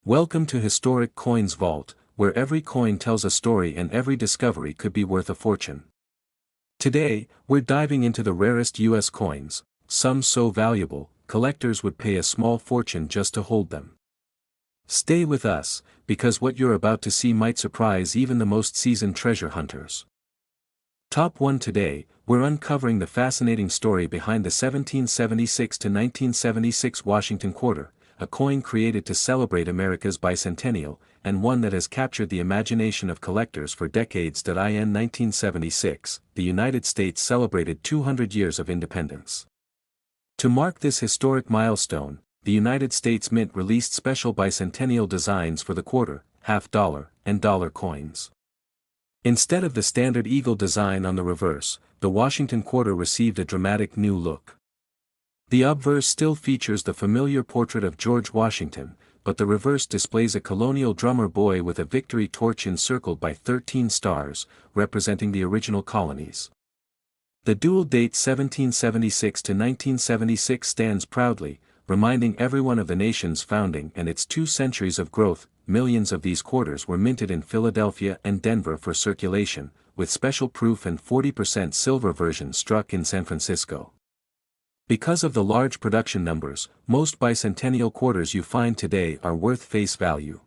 Welcome to Historic Coins Vault, where every coin tells a story and every discovery could be worth a fortune. Today, we're diving into the rarest US coins, some so valuable, collectors would pay a small fortune just to hold them. Stay with us, because what you're about to see might surprise even the most seasoned treasure hunters. Top 1 today, we're uncovering the fascinating story behind the 1776 to 1976 Washington quarter, a coin created to celebrate America's bicentennial, and one that has captured the imagination of collectors for decades. In 1976, the United States celebrated 200 years of independence. To mark this historic milestone, the United States Mint released special bicentennial designs for the quarter, half-dollar, and dollar coins. Instead of the standard eagle design on the reverse, the Washington quarter received a dramatic new look. The obverse still features the familiar portrait of George Washington, but the reverse displays a colonial drummer boy with a victory torch encircled by 13 stars, representing the original colonies. The dual date 1776 to 1976 stands proudly, reminding everyone of the nation's founding and its 2 centuries of growth. Millions of these quarters were minted in Philadelphia and Denver for circulation, with special proof and 40% silver versions struck in San Francisco. Because of the large production numbers, most bicentennial quarters you find today are worth face value.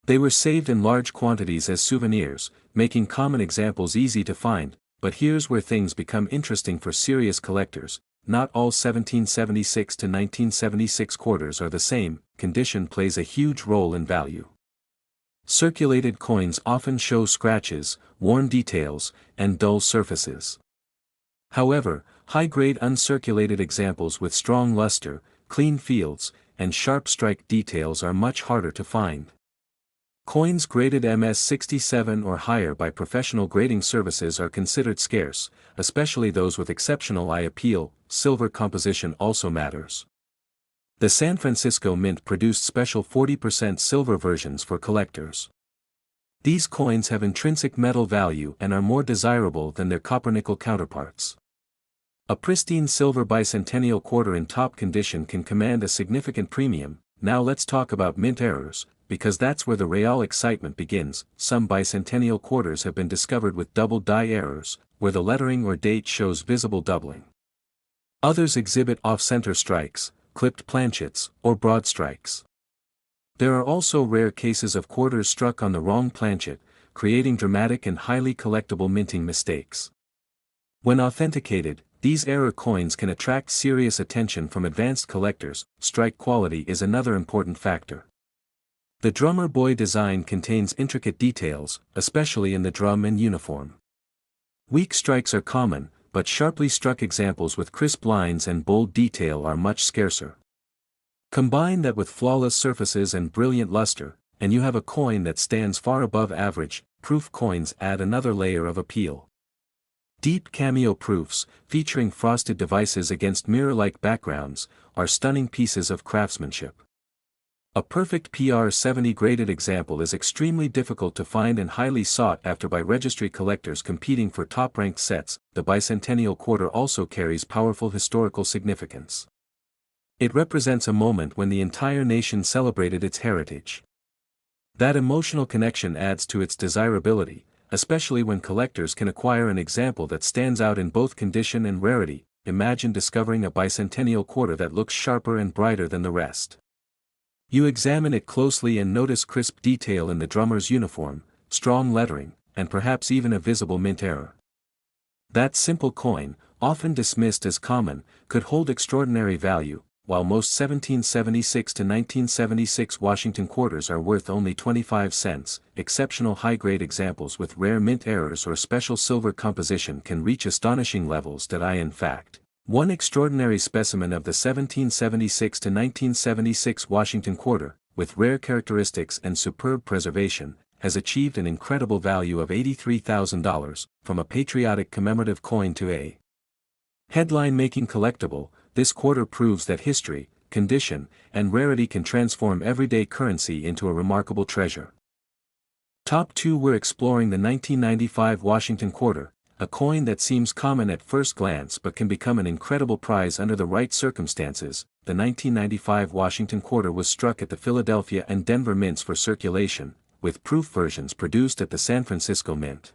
They were saved in large quantities as souvenirs, making common examples easy to find, but here's where things become interesting for serious collectors. Not all 1776 to 1976 quarters are the same. Condition plays a huge role in value. Circulated coins often show scratches, worn details, and dull surfaces. However, high-grade uncirculated examples with strong luster, clean fields, and sharp strike details are much harder to find. Coins graded MS-67 or higher by professional grading services are considered scarce, especially those with exceptional eye appeal. Silver composition also matters. The San Francisco Mint produced special 40% silver versions for collectors. These coins have intrinsic metal value and are more desirable than their copper-nickel counterparts. A pristine silver bicentennial quarter in top condition can command a significant premium. Now let's talk about mint errors, because that's where the real excitement begins. Some bicentennial quarters have been discovered with double die errors, where the lettering or date shows visible doubling. Others exhibit off-center strikes, clipped planchets, or broad strikes. There are also rare cases of quarters struck on the wrong planchet, creating dramatic and highly collectible minting mistakes. When authenticated, these error coins can attract serious attention from advanced collectors. Strike quality is another important factor. The drummer boy design contains intricate details, especially in the drum and uniform. Weak strikes are common, but sharply struck examples with crisp lines and bold detail are much scarcer. Combine that with flawless surfaces and brilliant luster, and you have a coin that stands far above average. Proof coins add another layer of appeal. Deep cameo proofs, featuring frosted devices against mirror-like backgrounds, are stunning pieces of craftsmanship. A perfect PR-70 graded example is extremely difficult to find and highly sought after by registry collectors competing for top-ranked sets. The bicentennial quarter also carries powerful historical significance. It represents a moment when the entire nation celebrated its heritage. That emotional connection adds to its desirability, especially when collectors can acquire an example that stands out in both condition and rarity. Imagine discovering a bicentennial quarter that looks sharper and brighter than the rest. You examine it closely and notice crisp detail in the drummer's uniform, strong lettering, and perhaps even a visible mint error. That simple coin, often dismissed as common, could hold extraordinary value. While most 1776 to 1976 Washington quarters are worth only 25 cents, exceptional high-grade examples with rare mint errors or special silver composition can reach astonishing levels. In fact, one extraordinary specimen of the 1776 to 1976 Washington quarter, with rare characteristics and superb preservation, has achieved an incredible value of $83,000, from a patriotic commemorative coin to a headline-making collectible. This quarter proves that history, condition, and rarity can transform everyday currency into a remarkable treasure. Top 2. We're exploring the 1995 Washington quarter, a coin that seems common at first glance but can become an incredible prize under the right circumstances. the 1995 Washington quarter was struck at the Philadelphia and Denver mints for circulation, with proof versions produced at the San Francisco Mint.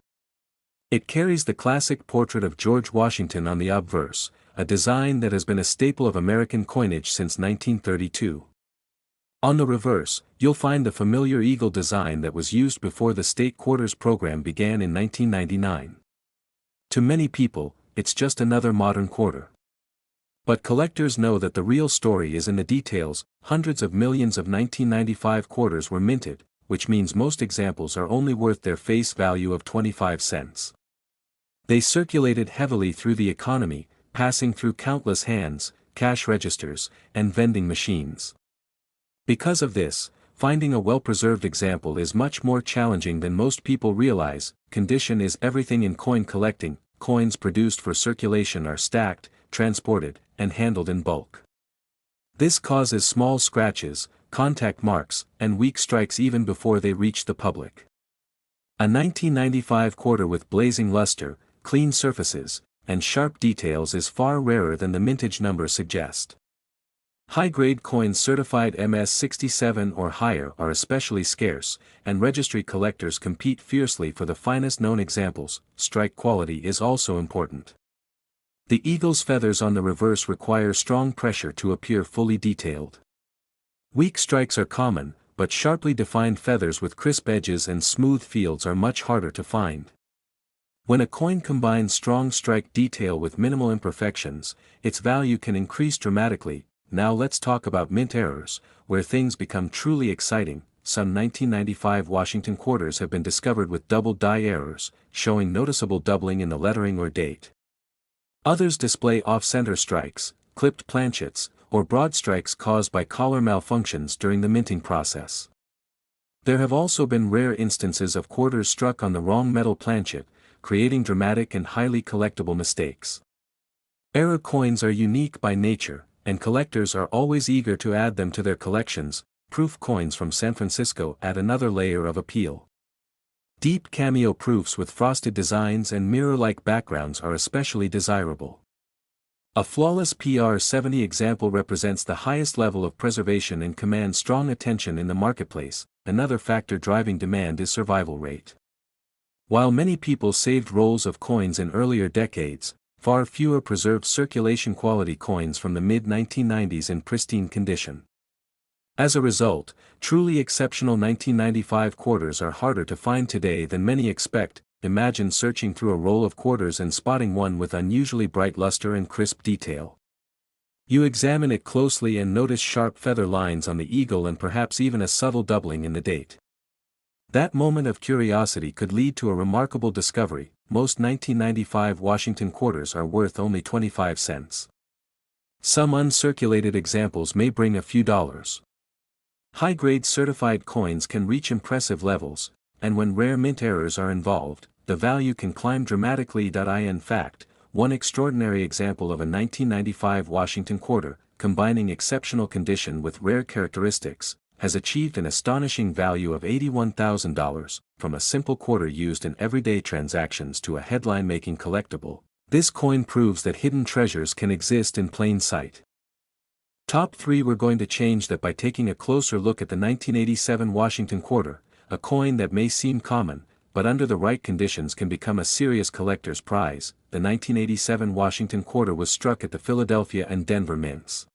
It carries the classic portrait of George Washington on the obverse, a design that has been a staple of American coinage since 1932. On the reverse, you'll find the familiar eagle design that was used before the state quarters program began in 1999. To many people, it's just another modern quarter. But collectors know that the real story is in the details. Hundreds of millions of 1995 quarters were minted, which means most examples are only worth their face value of 25 cents. They circulated heavily through the economy, passing through countless hands, cash registers, and vending machines. Because of this, finding a well-preserved example is much more challenging than most people realize. Condition is everything in coin collecting. Coins produced for circulation are stacked, transported, and handled in bulk. This causes small scratches, contact marks, and weak strikes even before they reach the public. A 1995 quarter with blazing luster, clean surfaces, and sharp details is far rarer than the mintage number suggests. High-grade coins certified MS-67 or higher are especially scarce, and registry collectors compete fiercely for the finest known examples. Strike quality is also important. The eagle's feathers on the reverse require strong pressure to appear fully detailed. Weak strikes are common, but sharply defined feathers with crisp edges and smooth fields are much harder to find. When a coin combines strong strike detail with minimal imperfections, its value can increase dramatically. Now let's talk about mint errors, where things become truly exciting. Some 1995 Washington quarters have been discovered with double die errors, showing noticeable doubling in the lettering or date. Others display off-center strikes, clipped planchets, or broad strikes caused by collar malfunctions during the minting process. There have also been rare instances of quarters struck on the wrong metal planchet, creating dramatic and highly collectible mistakes. Error coins are unique by nature, and collectors are always eager to add them to their collections. Proof coins from San Francisco add another layer of appeal. Deep cameo proofs with frosted designs and mirror-like backgrounds are especially desirable. A flawless PR-70 example represents the highest level of preservation and commands strong attention in the marketplace. Another factor driving demand is survival rate. While many people saved rolls of coins in earlier decades, far fewer preserved circulation quality coins from the mid-1990s in pristine condition. As a result, truly exceptional 1995 quarters are harder to find today than many expect. Imagine searching through a roll of quarters and spotting one with unusually bright luster and crisp detail. You examine it closely and notice sharp feather lines on the eagle and perhaps even a subtle doubling in the date. That moment of curiosity could lead to a remarkable discovery. Most 1995 Washington quarters are worth only 25 cents. Some uncirculated examples may bring a few dollars. High-grade certified coins can reach impressive levels, and when rare mint errors are involved, the value can climb dramatically. In fact, one extraordinary example of a 1995 Washington quarter, combining exceptional condition with rare characteristics, has achieved an astonishing value of $81,000, from a simple quarter used in everyday transactions to a headline-making collectible. This coin proves that hidden treasures can exist in plain sight. Top 3. We're going to change that by taking a closer look at the 1987 Washington quarter, a coin that may seem common, but under the right conditions can become a serious collector's prize. The 1987 Washington quarter was struck at the Philadelphia and Denver mints.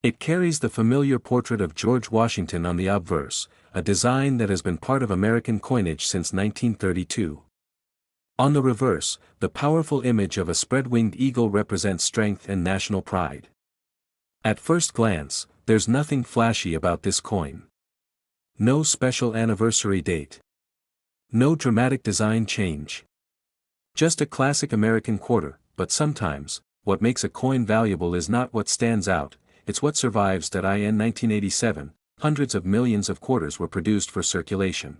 It carries the familiar portrait of George Washington on the obverse, a design that has been part of American coinage since 1932. On the reverse, the powerful image of a spread-winged eagle represents strength and national pride. At first glance, there's nothing flashy about this coin. No special anniversary date. No dramatic design change. Just a classic American quarter, but sometimes, what makes a coin valuable is not what stands out, it's what survives. In 1987, hundreds of millions of quarters were produced for circulation.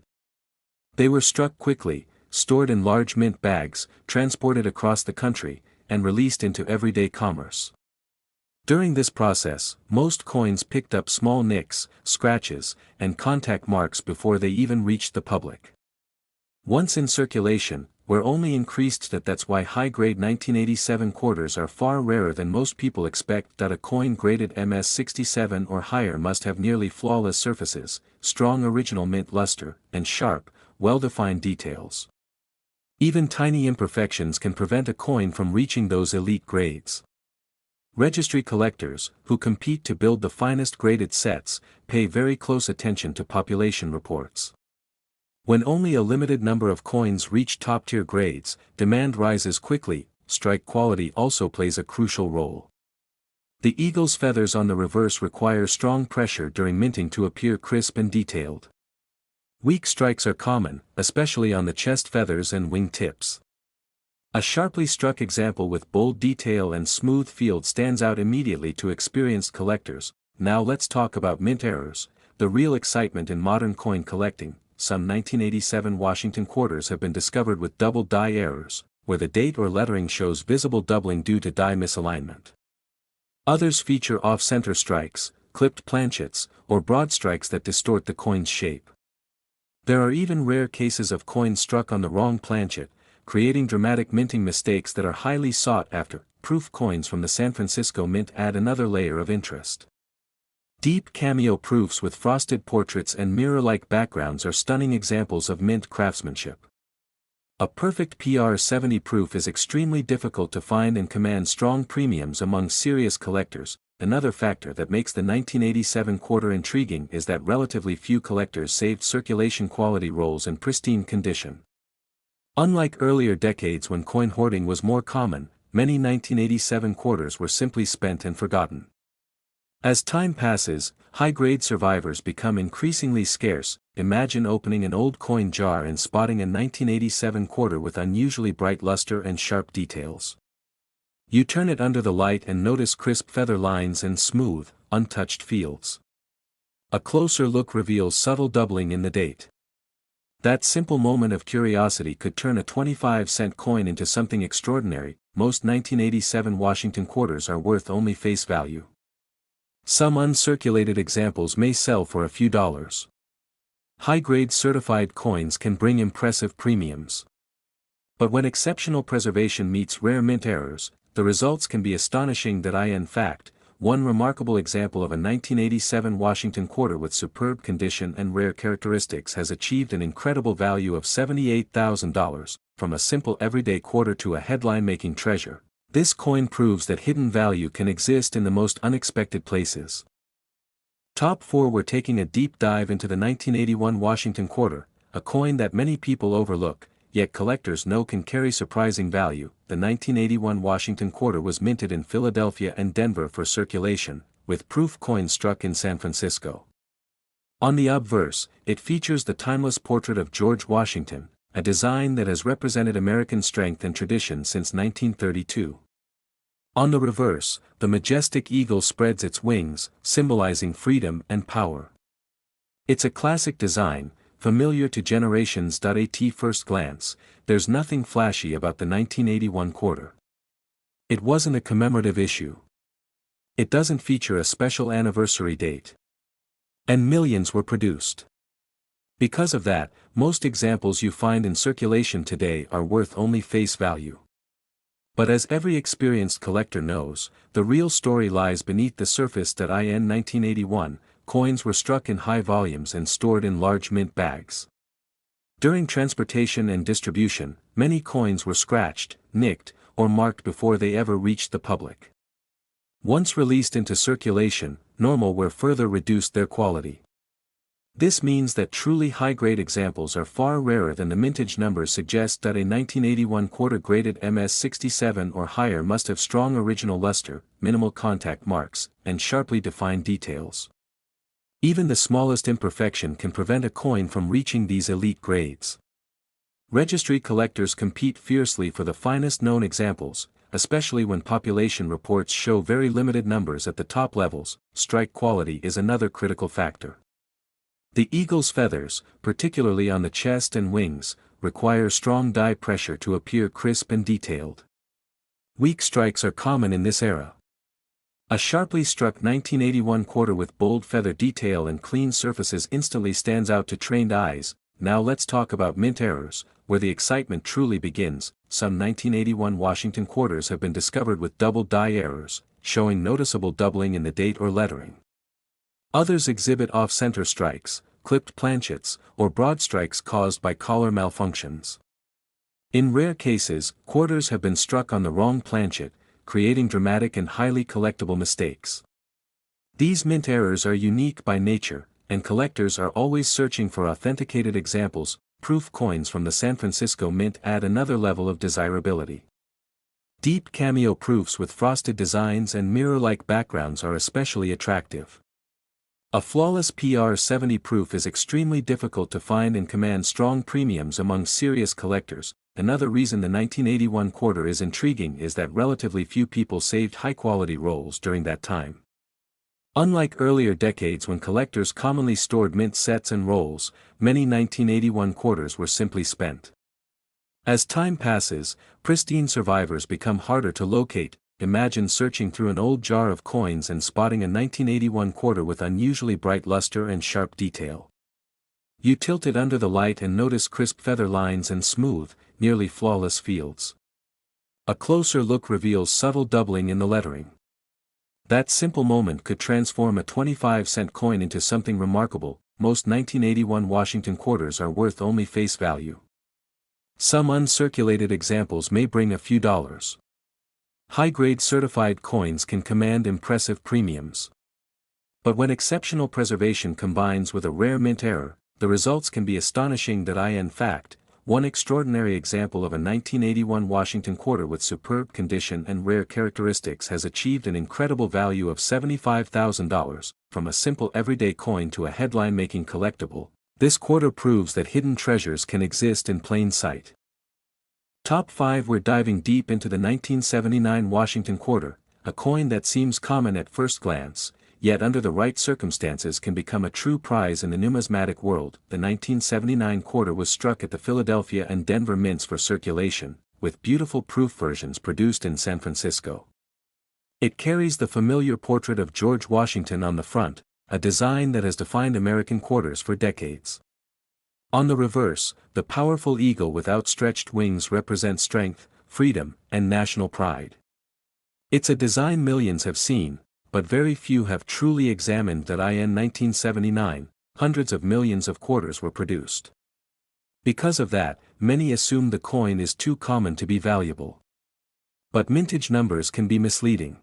They were struck quickly, stored in large mint bags, transported across the country, and released into everyday commerce. During this process, most coins picked up small nicks, scratches, and contact marks before they even reached the public. Once in circulation, where only increased that's why high-grade 1987 quarters are far rarer than most people expect. A coin graded MS67 or higher must have nearly flawless surfaces, strong original mint luster, and sharp, well-defined details. Even tiny imperfections can prevent a coin from reaching those elite grades. Registry collectors, who compete to build the finest graded sets, pay very close attention to population reports. When only a limited number of coins reach top-tier grades, demand rises quickly. Strike quality also plays a crucial role. The eagle's feathers on the reverse require strong pressure during minting to appear crisp and detailed. Weak strikes are common, especially on the chest feathers and wing tips. A sharply struck example with bold detail and smooth field stands out immediately to experienced collectors. Now let's talk about mint errors, the real excitement in modern coin collecting. Some 1987 Washington quarters have been discovered with double die errors, where the date or lettering shows visible doubling due to die misalignment. Others feature off-center strikes, clipped planchets, or broad strikes that distort the coin's shape. There are even rare cases of coins struck on the wrong planchet, creating dramatic minting mistakes that are highly sought after. Proof coins from the San Francisco Mint add another layer of interest. Deep cameo proofs with frosted portraits and mirror-like backgrounds are stunning examples of mint craftsmanship. A perfect PR70 proof is extremely difficult to find and commands strong premiums among serious collectors. Another factor that makes the 1987 quarter intriguing is that relatively few collectors saved circulation quality rolls in pristine condition. Unlike earlier decades when coin hoarding was more common, many 1987 quarters were simply spent and forgotten. As time passes, high-grade survivors become increasingly scarce. Imagine opening an old coin jar and spotting a 1987 quarter with unusually bright luster and sharp details. You turn it under the light and notice crisp feather lines and smooth, untouched fields. A closer look reveals subtle doubling in the date. That simple moment of curiosity could turn a 25-cent coin into something extraordinary. Most 1987 Washington quarters are worth only face value. Some uncirculated examples may sell for a few dollars. High-grade certified coins can bring impressive premiums. But when exceptional preservation meets rare mint errors, the results can be astonishing. In fact, one remarkable example of a 1987 Washington quarter with superb condition and rare characteristics has achieved an incredible value of $78,000, from a simple everyday quarter to a headline-making treasure. This coin proves that hidden value can exist in the most unexpected places. Top 4. We're taking a deep dive into the 1981 Washington quarter, a coin that many people overlook, yet collectors know can carry surprising value. The 1981 Washington quarter was minted in Philadelphia and Denver for circulation, with proof coins struck in San Francisco. On the obverse, it features the timeless portrait of George Washington, a design that has represented American strength and tradition since 1932. On the reverse, the majestic eagle spreads its wings, symbolizing freedom and power. It's a classic design, familiar to generations. At first glance, there's nothing flashy about the 1981 quarter. It wasn't a commemorative issue. It doesn't feature a special anniversary date. And millions were produced. Because of that, most examples you find in circulation today are worth only face value. But as every experienced collector knows, the real story lies beneath the surface. In 1981, coins were struck in high volumes and stored in large mint bags. During transportation and distribution, many coins were scratched, nicked, or marked before they ever reached the public. Once released into circulation, normal wear further reduced their quality. This means that truly high-grade examples are far rarer than the mintage numbers suggest. A 1981 quarter graded MS67 or higher must have strong original luster, minimal contact marks, and sharply defined details. Even the smallest imperfection can prevent a coin from reaching these elite grades. Registry collectors compete fiercely for the finest known examples, especially when population reports show very limited numbers at the top levels. Strike quality is another critical factor. The eagle's feathers, particularly on the chest and wings, require strong die pressure to appear crisp and detailed. Weak strikes are common in this era. A sharply struck 1981 quarter with bold feather detail and clean surfaces instantly stands out to trained eyes. Now let's talk about mint errors, where the excitement truly begins. Some 1981 Washington quarters have been discovered with double die errors, showing noticeable doubling in the date or lettering. Others exhibit off-center strikes, clipped planchets, or broad strikes caused by collar malfunctions. In rare cases, quarters have been struck on the wrong planchet, creating dramatic and highly collectible mistakes. These mint errors are unique by nature, and collectors are always searching for authenticated examples. Proof coins from the San Francisco Mint add another level of desirability. Deep cameo proofs with frosted designs and mirror-like backgrounds are especially attractive. A flawless PR70 proof is extremely difficult to find and commands strong premiums among serious collectors. Another reason the 1981 quarter is intriguing is that relatively few people saved high-quality rolls during that time. Unlike earlier decades when collectors commonly stored mint sets and rolls, many 1981 quarters were simply spent. As time passes, pristine survivors become harder to locate. Imagine searching through an old jar of coins and spotting a 1981 quarter with unusually bright luster and sharp detail. You tilt it under the light and notice crisp feather lines and smooth, nearly flawless fields. A closer look reveals subtle doubling in the lettering. That simple moment could transform a 25-cent coin into something remarkable. Most 1981 Washington quarters are worth only face value. Some uncirculated examples may bring a few dollars. High-grade certified coins can command impressive premiums. But when exceptional preservation combines with a rare mint error, the results can be astonishing. In fact, one extraordinary example of a 1981 Washington quarter with superb condition and rare characteristics has achieved an incredible value of $75,000, from a simple everyday coin to a headline-making collectible. This quarter proves that hidden treasures can exist in plain sight. Top 5. We're diving deep into the 1979 Washington quarter, a coin that seems common at first glance, yet under the right circumstances can become a true prize in the numismatic world. The 1979 quarter was struck at the Philadelphia and Denver mints for circulation, with beautiful proof versions produced in San Francisco. It carries the familiar portrait of George Washington on the front, a design that has defined American quarters for decades. On the reverse, the powerful eagle with outstretched wings represents strength, freedom, and national pride. It's a design millions have seen, but very few have truly examined. In 1979, hundreds of millions of quarters were produced. Because of that, many assume the coin is too common to be valuable. But mintage numbers can be misleading.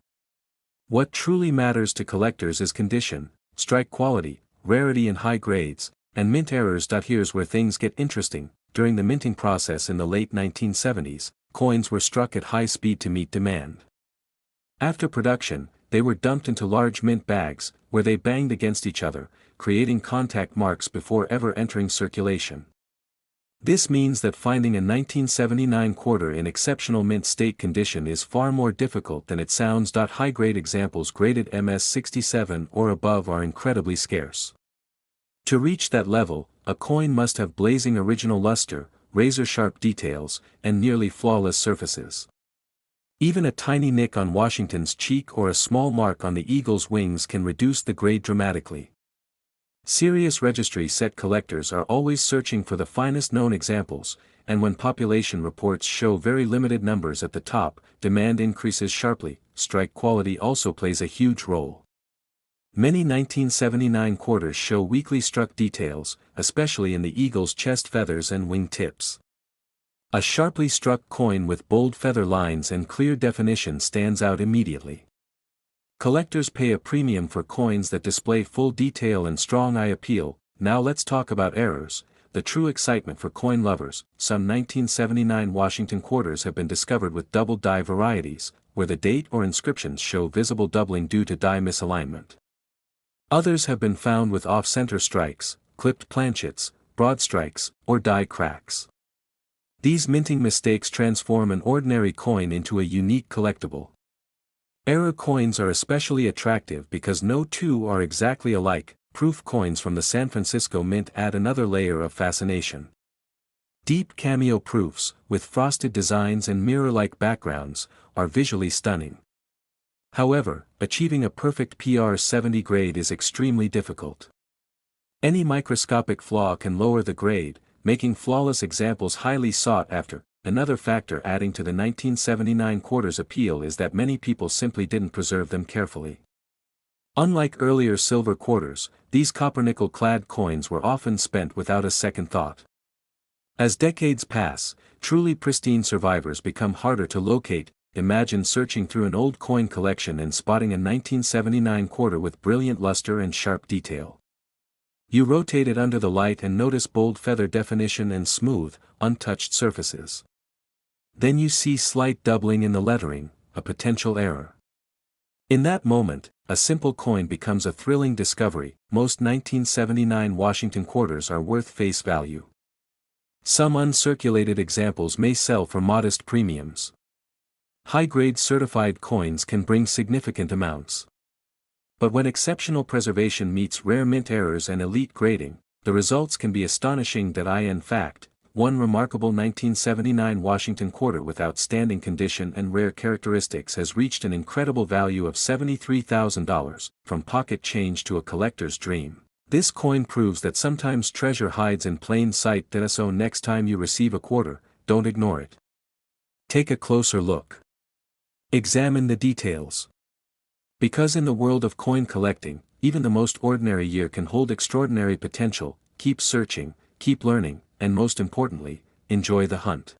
What truly matters to collectors is condition, strike quality, rarity and high grades, and mint errors. Here's where things get interesting. During the minting process in the late 1970s, coins were struck at high speed to meet demand. After production, they were dumped into large mint bags, where they banged against each other, creating contact marks before ever entering circulation. This means that finding a 1979 quarter in exceptional mint state condition is far more difficult than it sounds. High-grade examples graded MS67 or above are incredibly scarce. To reach that level, a coin must have blazing original luster, razor-sharp details, and nearly flawless surfaces. Even a tiny nick on Washington's cheek or a small mark on the eagle's wings can reduce the grade dramatically. Serious registry set collectors are always searching for the finest known examples, and when population reports show very limited numbers at the top, demand increases sharply. Strike quality also plays a huge role. Many 1979 quarters show weakly struck details, especially in the eagle's chest feathers and wing tips. A sharply struck coin with bold feather lines and clear definition stands out immediately. Collectors pay a premium for coins that display full detail and strong eye appeal. Now let's talk about errors, the true excitement for coin lovers. Some 1979 Washington quarters have been discovered with double die varieties, where the date or inscriptions show visible doubling due to die misalignment. Others have been found with off-center strikes, clipped planchets, broad strikes, or die cracks. These minting mistakes transform an ordinary coin into a unique collectible. Error coins are especially attractive because no two are exactly alike. Proof coins from the San Francisco Mint add another layer of fascination. Deep cameo proofs, with frosted designs and mirror-like backgrounds, are visually stunning. However, achieving a perfect PR70 grade is extremely difficult. Any microscopic flaw can lower the grade, making flawless examples highly sought after. Another factor adding to the 1979 quarter's appeal is that many people simply didn't preserve them carefully. Unlike earlier silver quarters, these copper-nickel-clad coins were often spent without a second thought. As decades pass, truly pristine survivors become harder to locate. Imagine searching through an old coin collection and spotting a 1979 quarter with brilliant luster and sharp detail. You rotate it under the light and notice bold feather definition and smooth, untouched surfaces. Then you see slight doubling in the lettering, a potential error. In that moment, a simple coin becomes a thrilling discovery. Most 1979 Washington quarters are worth face value. Some uncirculated examples may sell for modest premiums. High-grade certified coins can bring significant amounts. But when exceptional preservation meets rare mint errors and elite grading, the results can be astonishing. In fact, one remarkable 1979 Washington quarter with outstanding condition and rare characteristics has reached an incredible value of $73,000, from pocket change to a collector's dream. This coin proves that sometimes treasure hides in plain sight. So next time you receive a quarter, don't ignore it. Take a closer look. Examine the details. Because in the world of coin collecting, even the most ordinary year can hold extraordinary potential. Keep searching, keep learning, and most importantly, enjoy the hunt.